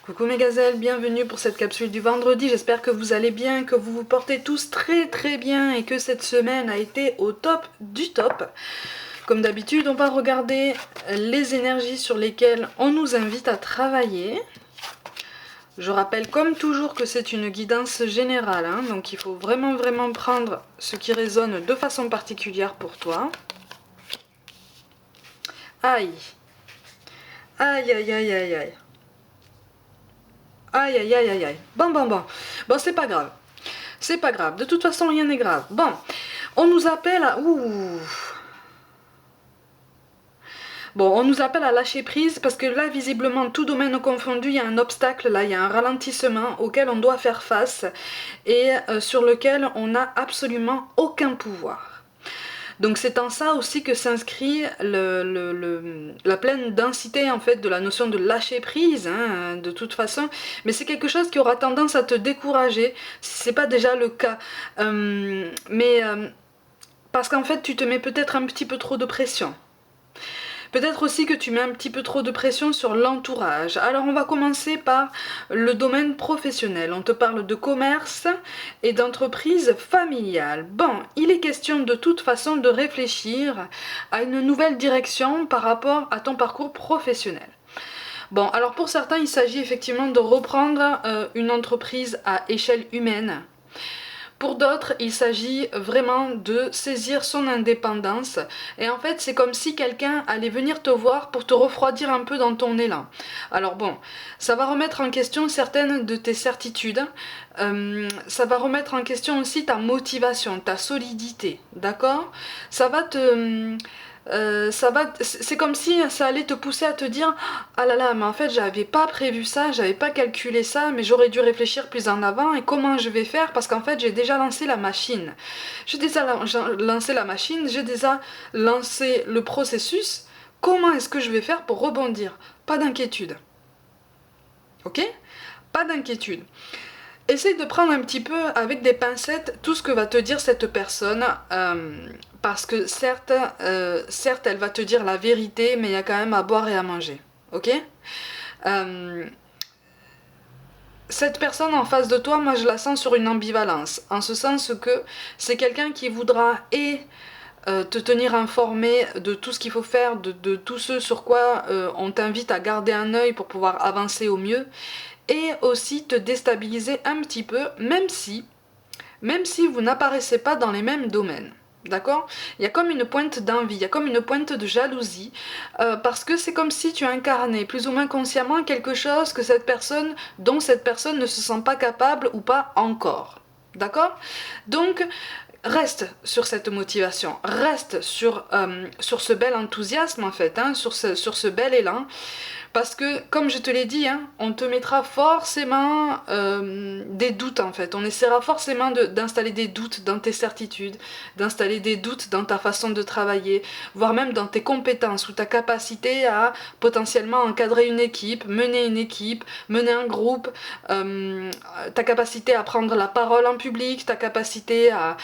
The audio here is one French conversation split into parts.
Coucou mes gazelles, bienvenue pour cette capsule du vendredi, j'espère que vous allez bien, que vous vous portez tous très bien et que cette semaine a été au top du top. Comme d'habitude, on va regarder les énergies sur lesquelles on nous invite à travailler. Je rappelle comme toujours que c'est une guidance générale, hein, donc il faut vraiment prendre ce qui résonne de façon particulière pour toi. Aïe, aïe aïe aïe aïe aïe. Aïe aïe aïe aïe aïe. Bon, c'est pas grave. C'est pas grave. De toute façon, rien n'est grave. Bon, on nous appelle à... Ouh. Bon, on nous appelle à lâcher prise parce que là, visiblement, tout domaine confondu, il y a un obstacle, là, il y a un ralentissement auquel on doit faire face et sur lequel on n'a absolument aucun pouvoir. Donc c'est en ça aussi que s'inscrit la pleine densité en fait de la notion de lâcher prise, hein, de toute façon, mais c'est quelque chose qui aura tendance à te décourager si c'est pas déjà le cas. Parce qu'en fait tu te mets peut-être un petit peu trop de pression. Peut-être aussi que tu mets un petit peu trop de pression sur l'entourage. Alors on va commencer par le domaine professionnel. On te parle de commerce et d'entreprise familiale. Bon, il est question de toute façon de réfléchir à une nouvelle direction par rapport à ton parcours professionnel. Bon, alors pour certains, il s'agit effectivement de reprendre une entreprise à échelle humaine. Pour d'autres, il s'agit vraiment de saisir son indépendance. Et en fait, c'est comme si quelqu'un allait venir te voir pour te refroidir un peu dans ton élan. Alors bon, ça va remettre en question certaines de tes certitudes. Ça va remettre en question aussi ta motivation, ta solidité. D'accord ? Ça va te... c'est comme si ça allait te pousser à te dire ah là là mais en fait j'avais pas prévu ça, j'avais pas calculé ça, mais j'aurais dû réfléchir plus en avant et comment je vais faire parce qu'en fait j'ai déjà lancé la machine. J'ai déjà lancé la machine, j'ai déjà lancé le processus. Comment est-ce que je vais faire pour rebondir? Pas d'inquiétude. Ok? Pas d'inquiétude. Essaye de prendre un petit peu avec des pincettes tout ce que va te dire cette personne, parce que certes, elle va te dire la vérité, mais il y a quand même à boire et à manger, ok? Cette personne en face de toi, moi je la sens sur une ambivalence, en ce sens que c'est quelqu'un qui voudra te tenir informé de tout ce qu'il faut faire, de tout ce sur quoi on t'invite à garder un œil pour pouvoir avancer au mieux, et aussi te déstabiliser un petit peu, même si vous n'apparaissez pas dans les mêmes domaines. D'accord? Il y a comme une pointe d'envie, il y a comme une pointe de jalousie, parce que c'est comme si tu incarnais plus ou moins consciemment quelque chose dont cette personne ne se sent pas capable ou pas encore. D'accord? Donc, reste sur cette motivation, reste sur ce bel enthousiasme en fait, hein, sur ce bel élan. Parce que, comme je te l'ai dit, hein, on te mettra forcément des doutes en fait. On essaiera forcément d'installer des doutes dans tes certitudes, d'installer des doutes dans ta façon de travailler, voire même dans tes compétences ou ta capacité à potentiellement encadrer une équipe, mener un groupe, ta capacité à prendre la parole en public, ta capacité à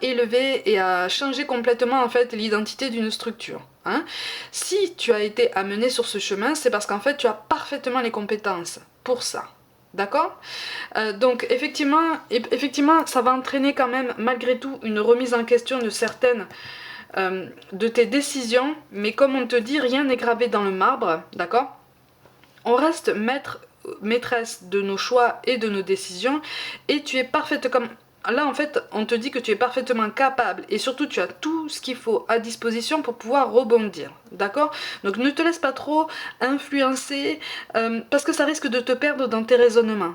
élever et à changer complètement en fait l'identité d'une structure. Hein? Si tu as été amené sur ce chemin, c'est parce qu'en fait tu as parfaitement les compétences pour ça. D'accord? Donc effectivement, ça va entraîner quand même malgré tout une remise en question de certaines de tes décisions, mais comme on te dit, rien n'est gravé dans le marbre, d'accord? On reste maîtresse de nos choix et de nos décisions, et tu es parfaite comme... Là, en fait, on te dit que tu es parfaitement capable et surtout tu as tout ce qu'il faut à disposition pour pouvoir rebondir, d'accord? Donc ne te laisse pas trop influencer parce que ça risque de te perdre dans tes raisonnements.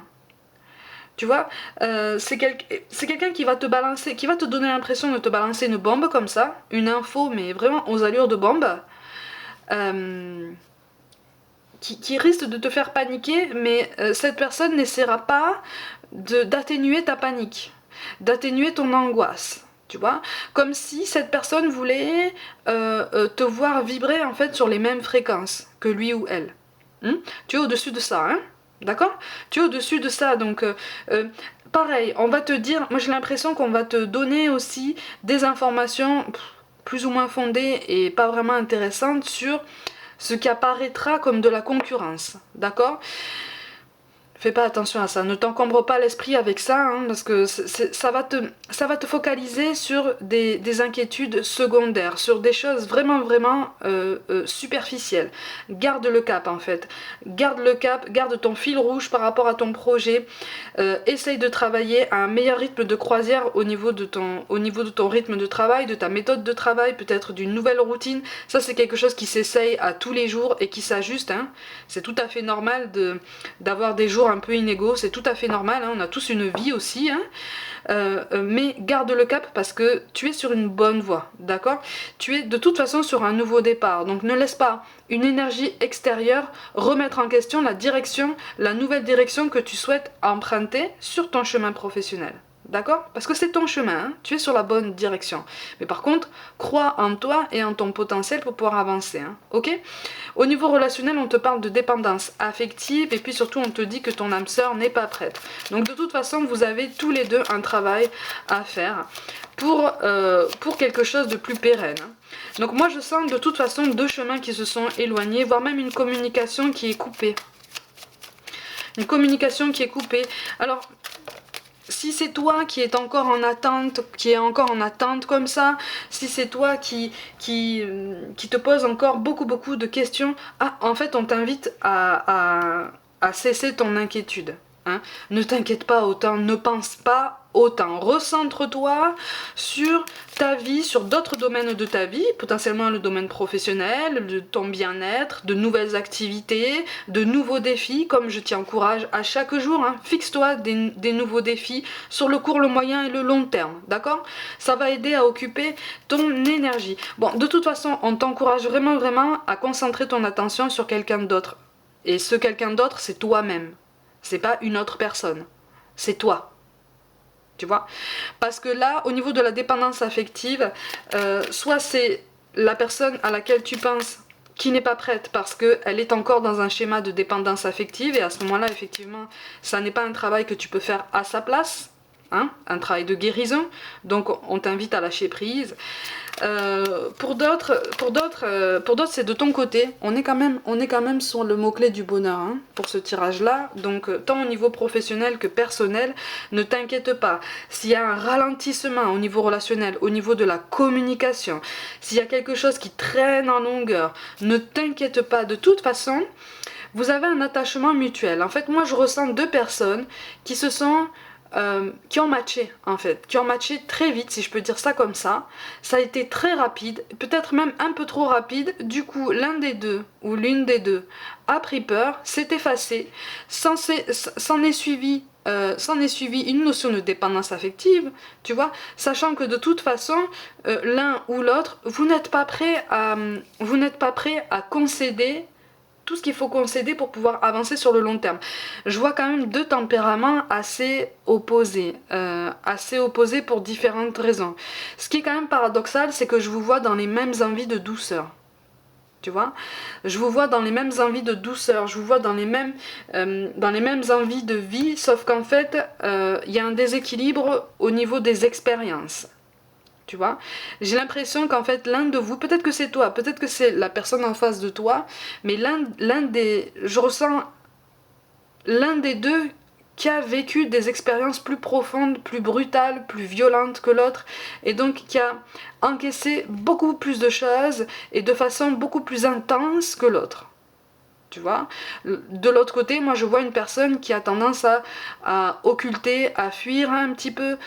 Tu vois, c'est quelqu'un qui va te balancer, qui va te donner l'impression de te balancer une bombe comme ça, une info mais vraiment aux allures de bombe. Qui risque de te faire paniquer, mais cette personne n'essaiera pas d'atténuer ta panique, d'atténuer ton angoisse, tu vois, comme si cette personne voulait te voir vibrer en fait sur les mêmes fréquences que lui ou elle. Tu es au-dessus de ça, hein, d'accord? Tu es au-dessus de ça, donc pareil, on va te dire, moi j'ai l'impression qu'on va te donner aussi des informations plus ou moins fondées et pas vraiment intéressantes sur ce qui apparaîtra comme de la concurrence, d'accord? Fais pas attention à ça, ne t'encombre pas l'esprit avec ça, hein, parce que ça va te focaliser sur des inquiétudes secondaires, sur des choses vraiment superficielles. Garde le cap en fait, garde le cap, garde ton fil rouge par rapport à ton projet, essaye de travailler à un meilleur rythme de croisière au niveau de ton rythme de travail, de ta méthode de travail, peut-être d'une nouvelle routine. Ça c'est quelque chose qui s'essaye à tous les jours et qui s'ajuste, hein. C'est tout à fait normal d'avoir des jours un peu inégaux, c'est tout à fait normal, hein, on a tous une vie aussi, hein, mais garde le cap parce que tu es sur une bonne voie, d'accord? Tu es de toute façon sur un nouveau départ, donc ne laisse pas une énergie extérieure remettre en question la direction, la nouvelle direction que tu souhaites emprunter sur ton chemin professionnel. D'accord? Parce que c'est ton chemin, hein, tu es sur la bonne direction. Mais par contre, crois en toi et en ton potentiel pour pouvoir avancer. Hein, ok? Au niveau relationnel, on te parle de dépendance affective et puis surtout on te dit que ton âme sœur n'est pas prête. Donc de toute façon, vous avez tous les deux un travail à faire pour quelque chose de plus pérenne. Hein. Donc moi je sens de toute façon deux chemins qui se sont éloignés, voire même une communication qui est coupée. Une communication qui est coupée. Alors... si c'est toi qui est encore en attente, comme ça, si c'est toi qui te pose encore beaucoup de questions, en fait on t'invite à cesser ton inquiétude. Hein. Ne t'inquiète pas autant, ne pense pas autant. Recentre-toi sur ta vie, sur d'autres domaines de ta vie, potentiellement le domaine professionnel, de ton bien-être, de nouvelles activités, de nouveaux défis, comme je t'y encourage à chaque jour. Hein. Fixe-toi des nouveaux défis sur le court, le moyen et le long terme, d'accord? Ça va aider à occuper ton énergie. Bon, de toute façon, on t'encourage vraiment à concentrer ton attention sur quelqu'un d'autre. Et ce quelqu'un d'autre, c'est toi-même. C'est pas une autre personne, c'est toi. Tu vois? Parce que là, au niveau de la dépendance affective, soit c'est la personne à laquelle tu penses qui n'est pas prête parce qu'elle est encore dans un schéma de dépendance affective et à ce moment-là, effectivement, ça n'est pas un travail que tu peux faire à sa place, hein, un travail de guérison, donc on t'invite à lâcher prise. Pour d'autres, c'est de ton côté. On est quand même sur le mot-clé du bonheur, hein, pour ce tirage-là. Donc, tant au niveau professionnel que personnel, ne t'inquiète pas. S'il y a un ralentissement au niveau relationnel, au niveau de la communication, s'il y a quelque chose qui traîne en longueur, ne t'inquiète pas. De toute façon, vous avez un attachement mutuel. En fait, moi, je ressens deux personnes qui se sont... qui ont matché en fait, qui ont matché très vite si je peux dire ça comme ça. Ça a été très rapide, peut-être même un peu trop rapide. Du coup, l'un des deux ou l'une des deux a pris peur, s'est effacé, s'en est suivi une notion de dépendance affective, tu vois, sachant que de toute façon, l'un ou l'autre, vous n'êtes pas prêt à concéder tout ce qu'il faut concéder pour pouvoir avancer sur le long terme. Je vois quand même deux tempéraments assez opposés pour différentes raisons. Ce qui est quand même paradoxal, c'est que je vous vois dans les mêmes envies de douceur. Tu vois, je vous vois dans les mêmes envies de douceur, je vous vois dans les mêmes envies de vie, sauf qu'en fait, il y a un déséquilibre au niveau des expériences. Tu vois, j'ai l'impression qu'en fait l'un de vous, peut-être que c'est toi, peut-être que c'est la personne en face de toi, mais je ressens l'un des deux qui a vécu des expériences plus profondes, plus brutales, plus violentes que l'autre, et donc qui a encaissé beaucoup plus de choses et de façon beaucoup plus intense que l'autre. Tu vois, de l'autre côté, moi je vois une personne qui a tendance à occulter, à fuir un petit peu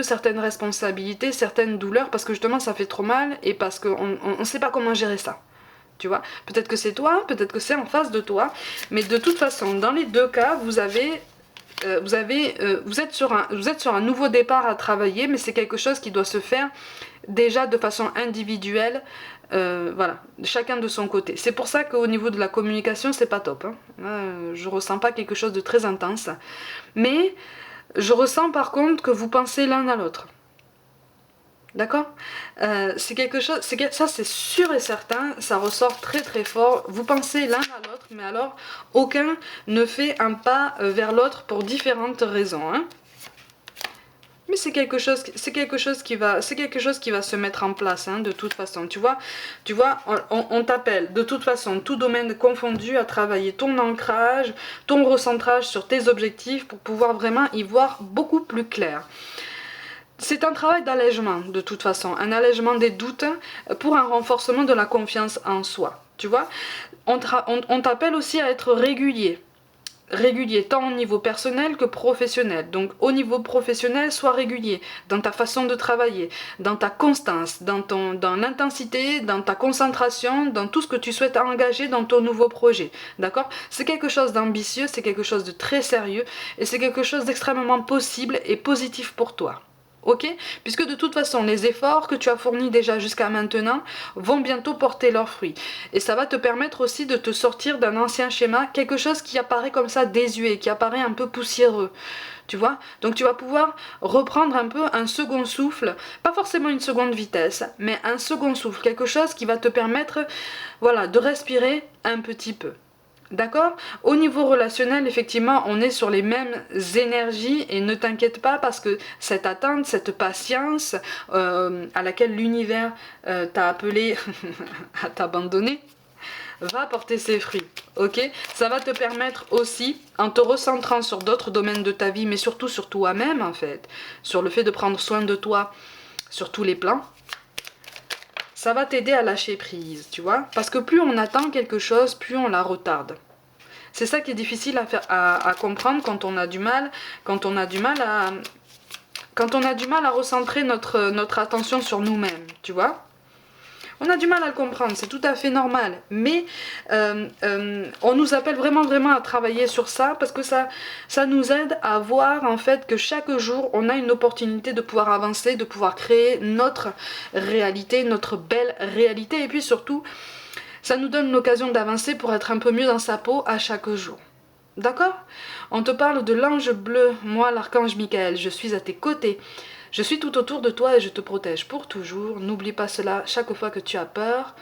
certaines responsabilités, certaines douleurs, parce que justement ça fait trop mal et parce qu'on ne sait pas comment gérer ça. Tu vois, peut-être que c'est toi, peut-être que c'est en face de toi, mais de toute façon, dans les deux cas, vous êtes sur un nouveau départ à travailler, mais c'est quelque chose qui doit se faire déjà de façon individuelle. Voilà, chacun de son côté. C'est pour ça qu'au niveau de la communication, c'est pas top. Hein. Je ressens pas quelque chose de très intense. Mais je ressens par contre que vous pensez l'un à l'autre. D'accord, c'est quelque chose, ça c'est sûr et certain, ça ressort très très fort. Vous pensez l'un à l'autre, mais alors aucun ne fait un pas vers l'autre pour différentes raisons. Hein. Mais c'est quelque chose, c'est quelque chose qui va se mettre en place, hein, de toute façon. Tu vois, on t'appelle de toute façon, tout domaine confondu, à travailler ton ancrage, ton recentrage sur tes objectifs pour pouvoir vraiment y voir beaucoup plus clair. C'est un travail d'allègement, de toute façon, un allègement des doutes pour un renforcement de la confiance en soi. Tu vois, on t'appelle aussi à être régulier. Régulier, tant au niveau personnel que professionnel. Donc au niveau professionnel, sois régulier dans ta façon de travailler, dans ta constance, dans l'intensité, dans ta concentration, dans tout ce que tu souhaites engager dans ton nouveau projet. D'accord? C'est quelque chose d'ambitieux, c'est quelque chose de très sérieux et c'est quelque chose d'extrêmement possible et positif pour toi. Ok? Puisque de toute façon, les efforts que tu as fournis déjà jusqu'à maintenant vont bientôt porter leurs fruits. Et ça va te permettre aussi de te sortir d'un ancien schéma, quelque chose qui apparaît comme ça désuet, qui apparaît un peu poussiéreux. Tu vois? Donc tu vas pouvoir reprendre un peu un second souffle, pas forcément une seconde vitesse, mais un second souffle, quelque chose qui va te permettre, voilà, de respirer un petit peu. D'accord? Au niveau relationnel, effectivement, on est sur les mêmes énergies et ne t'inquiète pas parce que cette attente, cette patience à laquelle l'univers t'a appelé à t'abandonner, va porter ses fruits. Ok? Ça va te permettre aussi, en te recentrant sur d'autres domaines de ta vie, mais surtout sur toi-même en fait, sur le fait de prendre soin de toi sur tous les plans, ça va t'aider à lâcher prise, tu vois. Parce que plus on attend quelque chose, plus on la retarde. C'est ça qui est difficile à comprendre quand on a du mal, quand on a du mal à recentrer notre attention sur nous-mêmes, tu vois. On a du mal à le comprendre, c'est tout à fait normal. Mais on nous appelle vraiment à travailler sur ça parce que ça nous aide à voir en fait que chaque jour, on a une opportunité de pouvoir avancer, de pouvoir créer notre réalité, notre belle réalité. Et puis surtout, ça nous donne l'occasion d'avancer pour être un peu mieux dans sa peau à chaque jour. D'accord? On te parle de l'ange bleu, moi l'archange Michael, je suis à tes côtés. Je suis tout autour de toi et je te protège pour toujours. N'oublie pas cela chaque fois que tu as peur.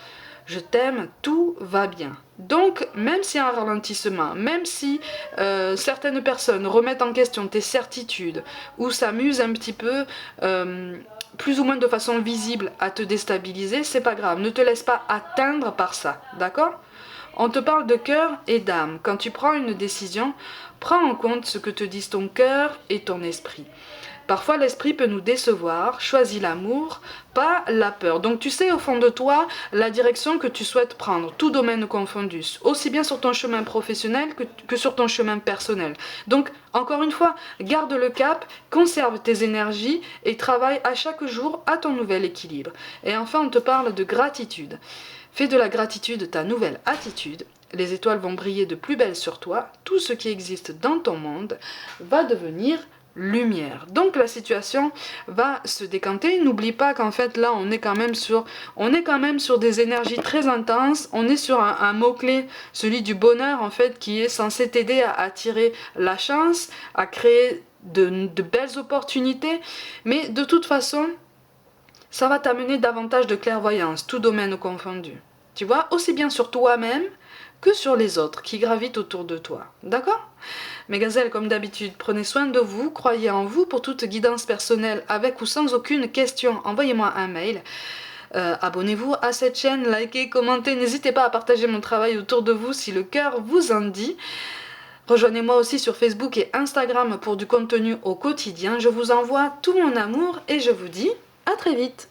Je t'aime, tout va bien. Donc, même s'il y a un ralentissement, même si certaines personnes remettent en question tes certitudes ou s'amusent un petit peu, plus ou moins de façon visible, à te déstabiliser, c'est pas grave. Ne te laisse pas atteindre par ça, d'accord? On te parle de cœur et d'âme. Quand tu prends une décision, prends en compte ce que te disent ton cœur et ton esprit. Parfois, l'esprit peut nous décevoir, choisis l'amour, pas la peur. Donc tu sais au fond de toi la direction que tu souhaites prendre, tout domaine confondu, aussi bien sur ton chemin professionnel que sur ton chemin personnel. Donc, encore une fois, garde le cap, conserve tes énergies et travaille à chaque jour à ton nouvel équilibre. Et enfin, on te parle de gratitude. Fais de la gratitude ta nouvelle attitude. Les étoiles vont briller de plus belle sur toi. Tout ce qui existe dans ton monde va devenir lumière. Donc la situation va se décanter. N'oublie pas qu'en fait là on est quand même sur des énergies très intenses. On est sur un mot-clé, celui du bonheur en fait, qui est censé t'aider à attirer la chance, à créer de belles opportunités. Mais de toute façon, ça va t'amener davantage de clairvoyance, tout domaine confondu. Tu vois, aussi bien sur toi-même que sur les autres qui gravitent autour de toi. D'accord? Mes gazelles, comme d'habitude, prenez soin de vous, croyez en vous. Pour toute guidance personnelle, avec ou sans aucune question, envoyez-moi un mail. Abonnez-vous à cette chaîne, likez, commentez, n'hésitez pas à partager mon travail autour de vous si le cœur vous en dit. Rejoignez-moi aussi sur Facebook et Instagram pour du contenu au quotidien. Je vous envoie tout mon amour et je vous dis à très vite.